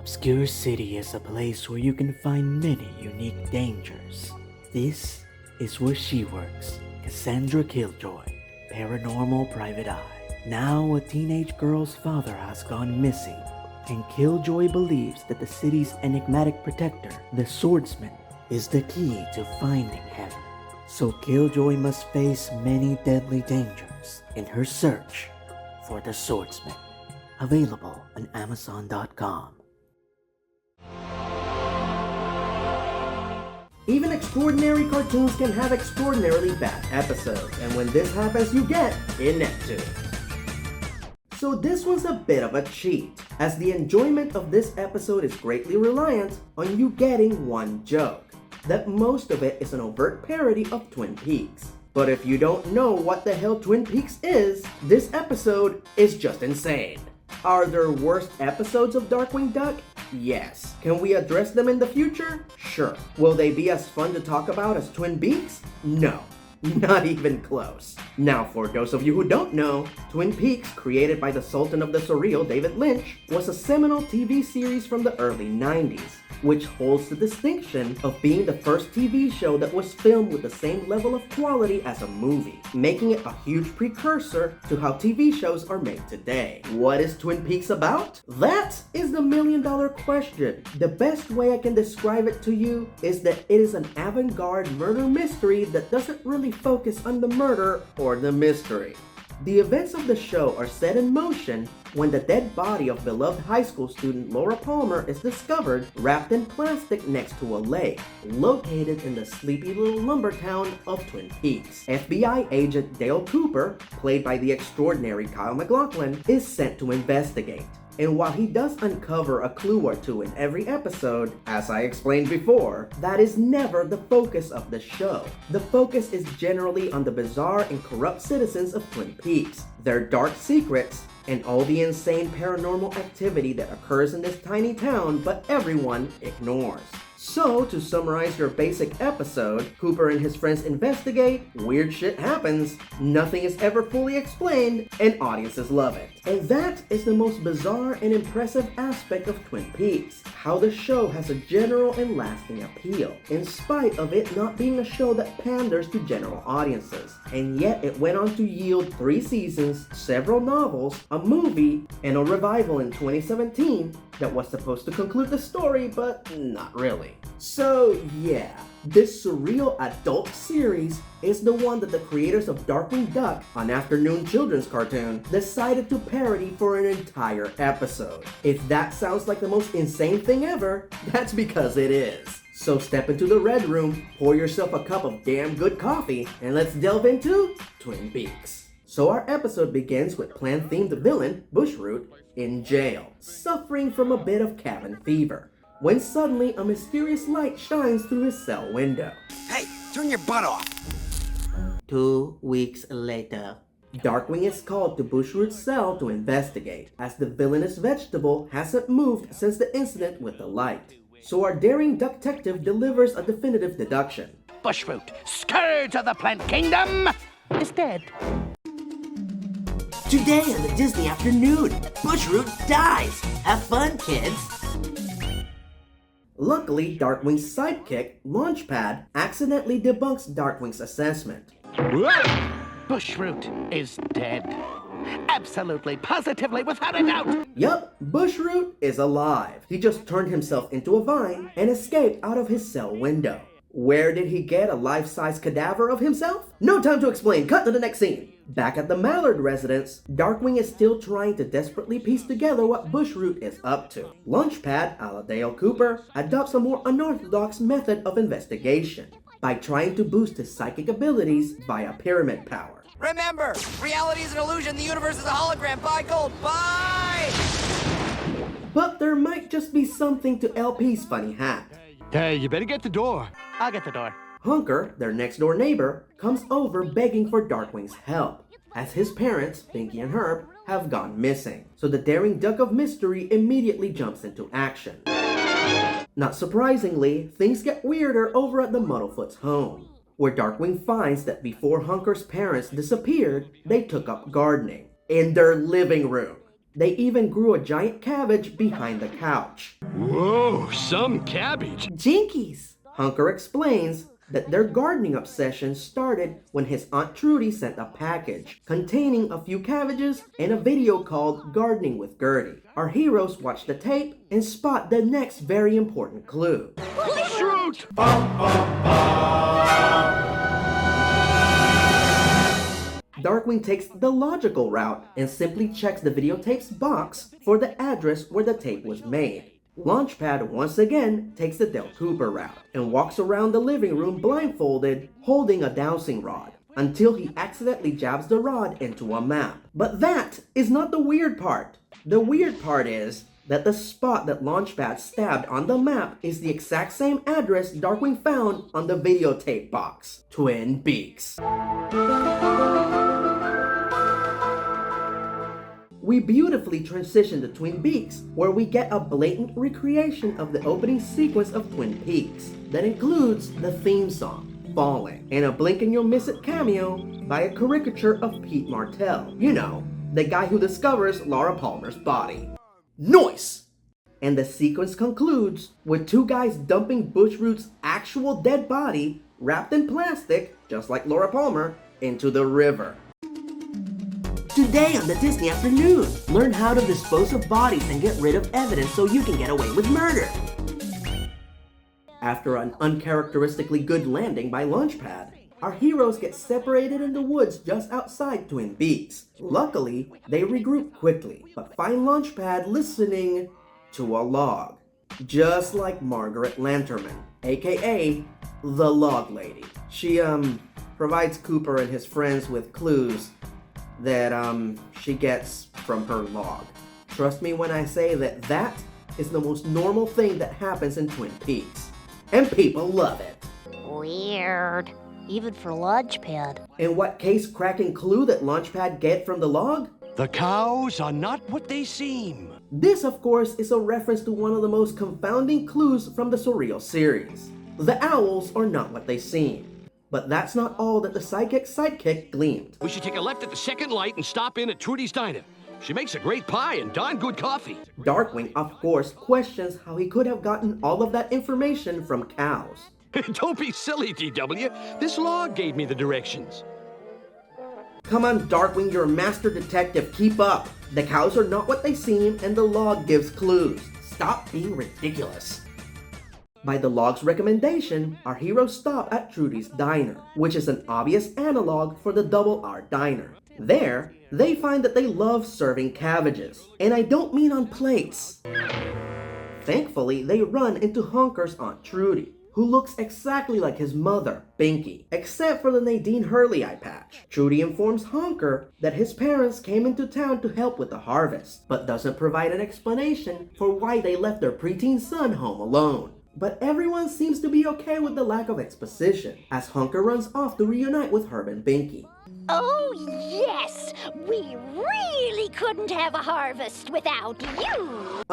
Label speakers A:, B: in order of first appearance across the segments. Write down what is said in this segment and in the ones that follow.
A: obscure city is a place where you can find many unique dangers. This is where she works, Cassandra Killjoy, paranormal private eye. Now a teenage girl's father has gone missing, and Killjoy believes that the city's enigmatic protector, the swordsman, is the key to finding heaven. So Killjoy must face many deadly dangers in her search for the swordsman. Available on Amazon.com.
B: Even extraordinary cartoons can have extraordinarily bad episodes, and when this happens you get InepTToons. So this one's a bit of a cheat, as the enjoyment of this episode is greatly reliant on you getting one joke, that most of it is an overt parody of Twin Peaks. But if you don't know what the hell Twin Peaks is, this episode is just insane. Are there worse episodes of Darkwing Duck? Yes. Can we address them in the future? Sure. Will they be as fun to talk about as Twin Peaks? No. Not even close. Now, for those of you who don't know, Twin Peaks, created by the Sultan of the Surreal, David Lynch, was a seminal TV series from the early 90s, which holds the distinction of being the first TV show that was filmed with the same level of quality as a movie, making it a huge precursor to how TV shows are made today. What is Twin Peaks about? That is the million-dollar question. The best way I can describe it to you is that it is an avant-garde murder mystery that doesn't really focus on the murder or the mystery. The events of the show are set in motion when the dead body of beloved high school student Laura Palmer is discovered wrapped in plastic next to a lake, located in the sleepy little lumber town of Twin Peaks. FBI agent Dale Cooper, played by the extraordinary Kyle MacLachlan, is sent to investigate. And while he does uncover a clue or two in every episode, as I explained before, that is never the focus of the show. The focus is generally on the bizarre and corrupt citizens of Twin Peaks, their dark secrets, and all the insane paranormal activity that occurs in this tiny town but everyone ignores. So, to summarize your basic episode, Cooper and his friends investigate, weird shit happens, nothing is ever fully explained, and audiences love it. And that is the most bizarre and impressive aspect of Twin Peaks, how the show has a general and lasting appeal, in spite of it not being a show that panders to general audiences. And yet it went on to yield 3 seasons, several novels, a movie, and a revival in 2017 that was supposed to conclude the story, but not really. So yeah, this surreal adult series is the one that the creators of Darkwing Duck, an afternoon children's cartoon, decided to parody for an entire episode. If that sounds like the most insane thing ever, that's because it is. So step into the red room, pour yourself a cup of damn good coffee, and let's delve into Twin Peaks. So our episode begins with plant-themed villain, Bushroot, in jail, suffering from a bit of cabin fever, when suddenly a mysterious light shines through his cell window.
C: Hey, turn your butt off!
A: 2 weeks later.
B: Darkwing is called to Bushroot's cell to investigate, as the villainous vegetable hasn't moved since the incident with the light. So our daring duck detective delivers a definitive deduction.
C: Bushroot, scourge of the plant kingdom, is dead.
A: Today on the Disney Afternoon, Bushroot dies. Have fun, kids.
B: Luckily, Darkwing's sidekick, Launchpad, accidentally debunks Darkwing's assessment.
C: Bushroot is dead. Absolutely, positively, without a doubt.
B: Yup, Bushroot is alive. He just turned himself into a vine and escaped out of his cell window. Where did he get a life-size cadaver of himself? No time to explain, cut to the next scene. Back at the Mallard residence, Darkwing is still trying to desperately piece together what Bushroot is up to. Launchpad, a la Dale Cooper, adopts a more unorthodox method of investigation by trying to boost his psychic abilities via pyramid power.
D: Remember, reality is an illusion, the universe is a hologram. Bye, Gold, bye!
B: But there might just be something to LP's funny hat.
E: Hey, you better get the door.
C: I'll get the door.
B: Hunker, their next-door neighbor, comes over begging for Darkwing's help, as his parents, Pinky and Herb, have gone missing. So the daring duck of mystery immediately jumps into action. Not surprisingly, things get weirder over at the Muddlefoot's home, where Darkwing finds that before Hunker's parents disappeared, they took up gardening in their living room. They even grew a giant cabbage behind the couch.
E: Whoa, some cabbage.
B: Jinkies! Hunker explains that their gardening obsession started when his Aunt Trudy sent a package containing a few cabbages and a video called Gardening with Gertie. Our heroes watch the tape and spot the next very important clue.
E: Shoot!
B: Darkwing takes the logical route and simply checks the videotape's box for the address where the tape was made. Launchpad once again takes the Dale Cooper route and walks around the living room blindfolded, holding a dowsing rod, until he accidentally jabs the rod into a map. But that is not the weird part. The weird part is that the spot that Launchpad stabbed on the map is the exact same address Darkwing found on the videotape box. Twin Beaks. We beautifully transition to Twin Beaks, where we get a blatant recreation of the opening sequence of Twin Peaks that includes the theme song, Falling, and a blink and you'll miss it cameo by a caricature of Pete Martell. You know, the guy who discovers Laura Palmer's body. Noise! And the sequence concludes with two guys dumping Bushroot's actual dead body, wrapped in plastic, just like Laura Palmer, into the river. Today on the Disney Afternoon, learn how to dispose of bodies and get rid of evidence so you can get away with murder. After an uncharacteristically good landing by Launchpad, our heroes get separated in the woods just outside Twin Beaks. Luckily, they regroup quickly, but find Launchpad listening to a log. Just like Margaret Lanterman, aka the Log Lady. She, provides Cooper and his friends with clues that, she gets from her log. Trust me when I say that that is the most normal thing that happens in Twin Peaks. And people love it.
F: Weird. Even for Launchpad.
B: And what case-cracking clue that Launchpad get from the log?
E: The cows are not what they seem.
B: This, of course, is a reference to one of the most confounding clues from the Surreal series. The owls are not what they seem. But that's not all that the psychic's sidekick gleamed.
E: We should take a left at the second light and stop in at Trudy's Diner. She makes a great pie and darn good coffee.
B: Darkwing, of course, questions how he could have gotten all of that information from cows.
E: Don't be silly, DW. This log gave me the directions.
B: Come on, Darkwing, you're a master detective. Keep up. The cows are not what they seem, and the log gives clues. Stop being ridiculous. By the log's recommendation, our heroes stop at Trudy's Diner, which is an obvious analog for the Double R Diner. There, they find that they love serving cabbages, and I don't mean on plates. Thankfully, they run into Hunker's Aunt Trudy, who looks exactly like his mother, Binky, except for the Nadine Hurley eye patch. Trudy informs Hunker that his parents came into town to help with the harvest, but doesn't provide an explanation for why they left their preteen son home alone. But everyone seems to be okay with the lack of exposition, as Hunker runs off to reunite with Herb and Binky.
F: Oh, yes! We really couldn't have a harvest without you!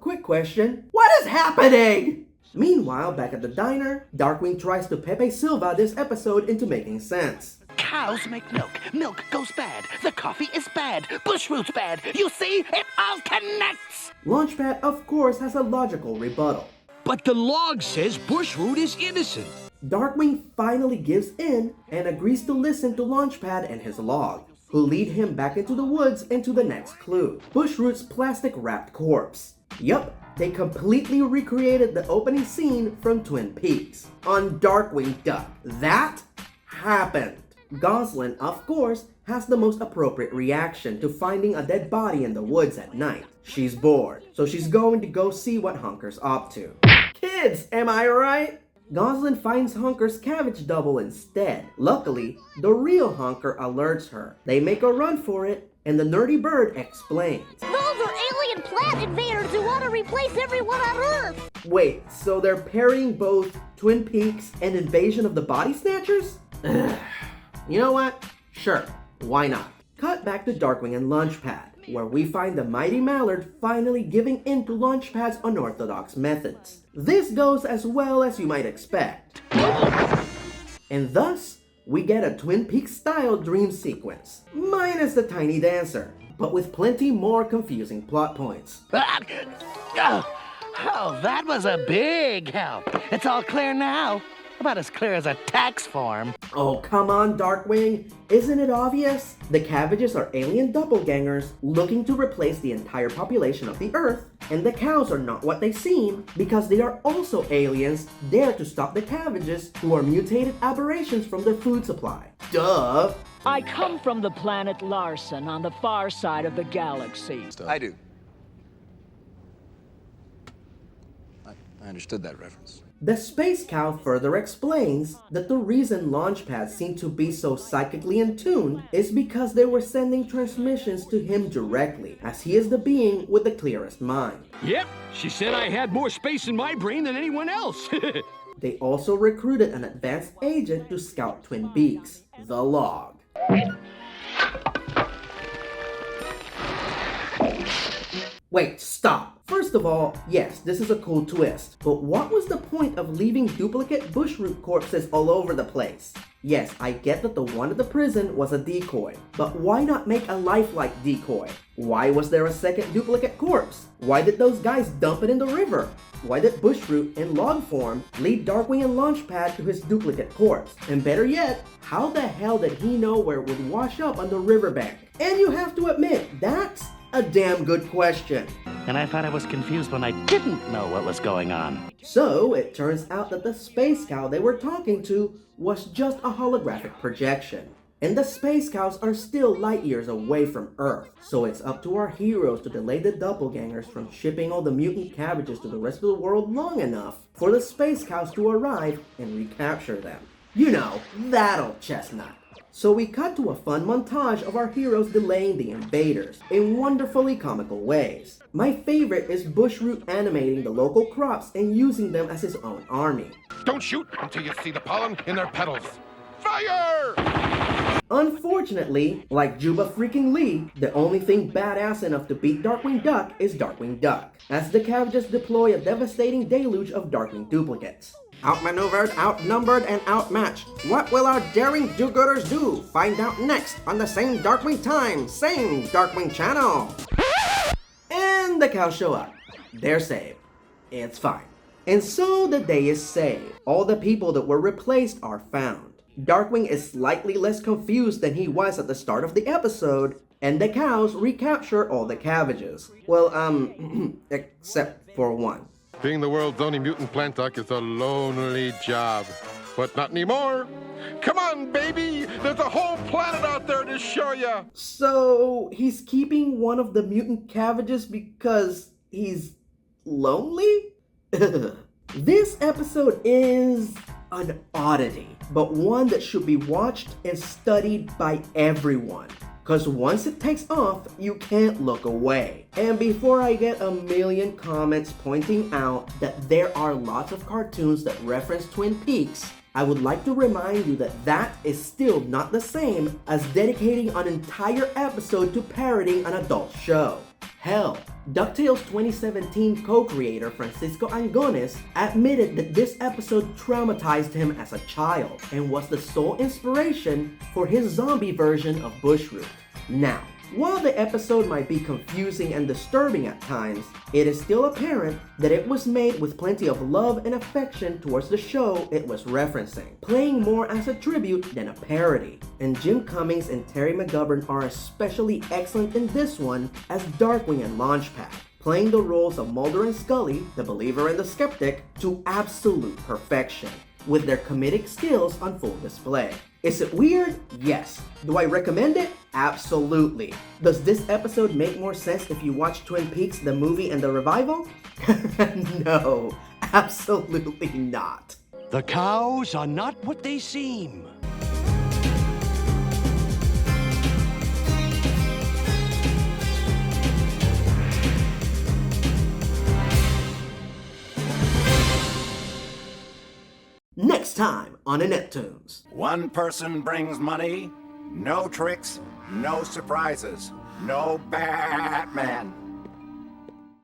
B: Quick question. What is happening? Meanwhile, back at the diner, Darkwing tries to Pepe Silva this episode into making sense.
C: Cows make milk. Milk goes bad. The coffee is bad. Bushroot's bad. You see? It all connects.
B: Launchpad, of course, has a logical rebuttal.
E: But the log says Bushroot is innocent.
B: Darkwing finally gives in and agrees to listen to Launchpad and his log, who lead him back into the woods and to the next clue, Bushroot's plastic-wrapped corpse. Yup, they completely recreated the opening scene from Twin Peaks on Darkwing Duck. That happened. Goslin, of course, has the most appropriate reaction to finding a dead body in the woods at night. She's bored, so she's going to go see what Hunker's up to. Kids, am I right? Goslin finds Hunker's cabbage double instead. Luckily, the real Hunker alerts her. They make a run for it, and the nerdy bird explains.
F: Those are alien plant invaders who want to replace everyone on Earth!
B: Wait, so they're parrying both Twin Peaks and Invasion of the Body Snatchers? You know what? Sure, why not? Cut back to Darkwing and Launchpad, where we find the mighty Mallard finally giving in to Launchpad's unorthodox methods. This goes as well as you might expect. And thus, we get a Twin Peaks-style dream sequence, minus the tiny dancer. but with plenty more confusing plot points.
C: Oh, that was a big help. It's all clear now. About as clear as a tax form.
B: Oh, come on, Darkwing. Isn't it obvious? The cabbages are alien doppelgangers looking to replace the entire population of the Earth, and the cows are not what they seem because they are also aliens there to stop the cabbages, who are mutated aberrations from their food supply. Duh!
G: I come from the planet Larson on the far side of the galaxy.
H: I do. I understood that reference.
B: The space cow further explains that the reason Launchpad seemed to be so psychically in tune is because they were sending transmissions to him directly, as he is the being with the clearest mind.
E: Yep, she said I had more space in my brain than anyone else.
B: They also recruited an advanced agent to scout Twin Beaks, the Log. Wait, stop! First of all, yes, this is a cool twist, but what was the point of leaving duplicate bushroot corpses all over the place? Yes, I get that the one at the prison was a decoy, but why not make a lifelike decoy? Why was there a second duplicate corpse? Why did those guys dump it in the river? Why did Bushroot in log form lead Darkwing and Launchpad to his duplicate corpse? And better yet, how the hell did he know where it would wash up on the riverbank? And you have to admit, that's a damn good question.
C: And I thought I was confused when I didn't know what was going on.
B: So it turns out that the space cow they were talking to was just a holographic projection. And the space cows are still light years away from Earth, so it's up to our heroes to delay the doppelgangers from shipping all the mutant cabbages to the rest of the world long enough for the space cows to arrive and recapture them. You know, that old chestnut. So we cut to a fun montage of our heroes delaying the invaders in wonderfully comical ways. My favorite is Bushroot animating the local crops and using them as his own army.
I: Don't shoot until you see the pollen in their petals. Fire!
B: Unfortunately, like Juba freaking Lee, the only thing badass enough to beat Darkwing Duck is Darkwing Duck, as the cabbages deploy a devastating deluge of Darkwing duplicates. Outmaneuvered, outnumbered, and outmatched. What will our daring do-gooders do? Find out next on the same Darkwing time, same Darkwing channel. And the cows show up. They're saved. It's fine. And so the day is saved. All the people that were replaced are found. Darkwing is slightly less confused than he was at the start of the episode, and the cows recapture all the cabbages. Well, except for one.
I: Being the world's only mutant plant duck is a lonely job. But not anymore. Come on, baby! There's a whole planet out there to show ya!
B: So, he's keeping one of the mutant cabbages because he's lonely? This episode is an oddity, but one that should be watched and studied by everyone. Because once it takes off, you can't look away. And before I get a million comments pointing out that there are lots of cartoons that reference Twin Peaks, I would like to remind you that that is still not the same as dedicating an entire episode to parodying an adult show. Hell, DuckTales 2017 co-creator Francisco Angones admitted that this episode traumatized him as a child and was the sole inspiration for his zombie version of Bushroot. Now, while the episode might be confusing and disturbing at times, it is still apparent that it was made with plenty of love and affection towards the show it was referencing, playing more as a tribute than a parody. And Jim Cummings and Terry McGovern are especially excellent in this one as Darkwing and Launchpad, playing the roles of Mulder and Scully, the believer and the skeptic, to absolute perfection, with their comedic skills on full display. Is it weird? Yes. Do I recommend it? Absolutely. Does this episode make more sense if you watch Twin Peaks, the movie and the revival? No, absolutely not.
E: The cows are not what they seem.
B: Next time on InepTToons.
J: One person brings money, no tricks, no surprises, no Batman.